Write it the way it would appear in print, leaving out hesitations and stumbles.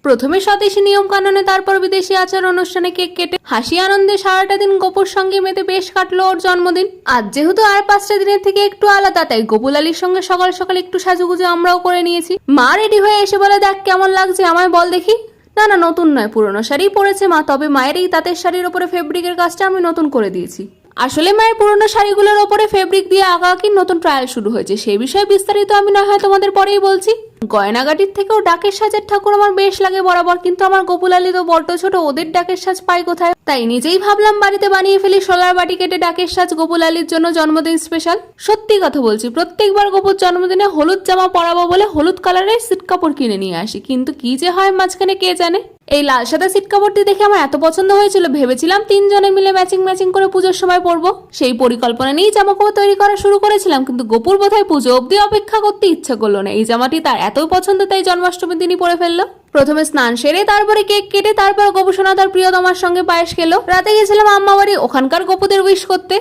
প্রথমে স্বদেশী নিয়ম কানুনে, তারপর বিদেশি আচার অনুষ্ঠানে কেক কেটে হাসি আনন্দে সারাটা দিন গোপুর সঙ্গে মেতে বেশ কাটলো ওর জন্মদিন। আজ যেহেতু আর 5টা দিনের থেকে একটু আলাদা, তাই গোপুলালির সঙ্গে সকাল সকাল একটু সাজুগুজু আমরাও করে নিয়েছি। মা রেডি হয়ে এসে বলে, দেখ কেমন লাগছে, আমায় বল দেখি। না না, নতুন নয়, পুরনো শাড়ি পরেছে মা, তবে মায়ের এই তাঁতের শাড়ির ওপরে ফেব্রিকের কাজটা আমি নতুন করে দিয়েছি। আসলে মায়ের পুরনো শাড়িগুলোর ওপরে ফেব্রিক দিয়ে আঁকাআঁকির নতুন ট্রায়াল শুরু হয়েছে, সেই বিষয়ে বিস্তারিত আমি না হয় তোমাদের পরেই বলছি। গয়নাগাটির থেকেও ডাকের সাজের ঠাকুর আমার বেশ লাগে বরাবর, কিন্তু আমার গোপুলালি তো বড্ড ছোট, ওদের ডাকের সাজ পাই কোথায়? তাই নিজেই ভাবলাম বাড়িতে বানিয়ে ফেলি সোলার বাটি কেটে ডাকের সাজ গোপুলালির জন্য জন্মদিন স্পেশাল। সত্যি কথা বলছি, প্রত্যেকবার গোপুর জন্মদিনে হলুদ জামা পরাবো বলে হলুদ কালারের সিট কাপড় কিনে নিয়ে আসি, কিন্তু কি যে হয় মাঝখানে কে জানে। এই লাল সাদা সিট কাপড়টি দেখে আমার এত পছন্দ হয়েছিল, ভেবেছিলাম 3 জনে মিলে ম্যাচিং করে পুজোর সময় পরবো। সেই পরিকল্পনা নিয়েই জামাকাপড় তৈরি করা শুরু করেছিলাম, কিন্তু গোপুর বোধহয় পুজো অব্দি অপেক্ষা করতে ইচ্ছা করলো না। এই জামাটি তার এত পছন্দ, তাই জন্মাষ্টমীর দিনই পরে ফেললো। প্রথমে স্নান সেরে তারপরে কেক কেটে তারপর গোপুসোনা তার প্রিয়তমার সঙ্গে পায়েস খেলো। রাতে গেছিলাম আম্মা বাড়ি, ওখানকার গোপুদের উইশ করতে।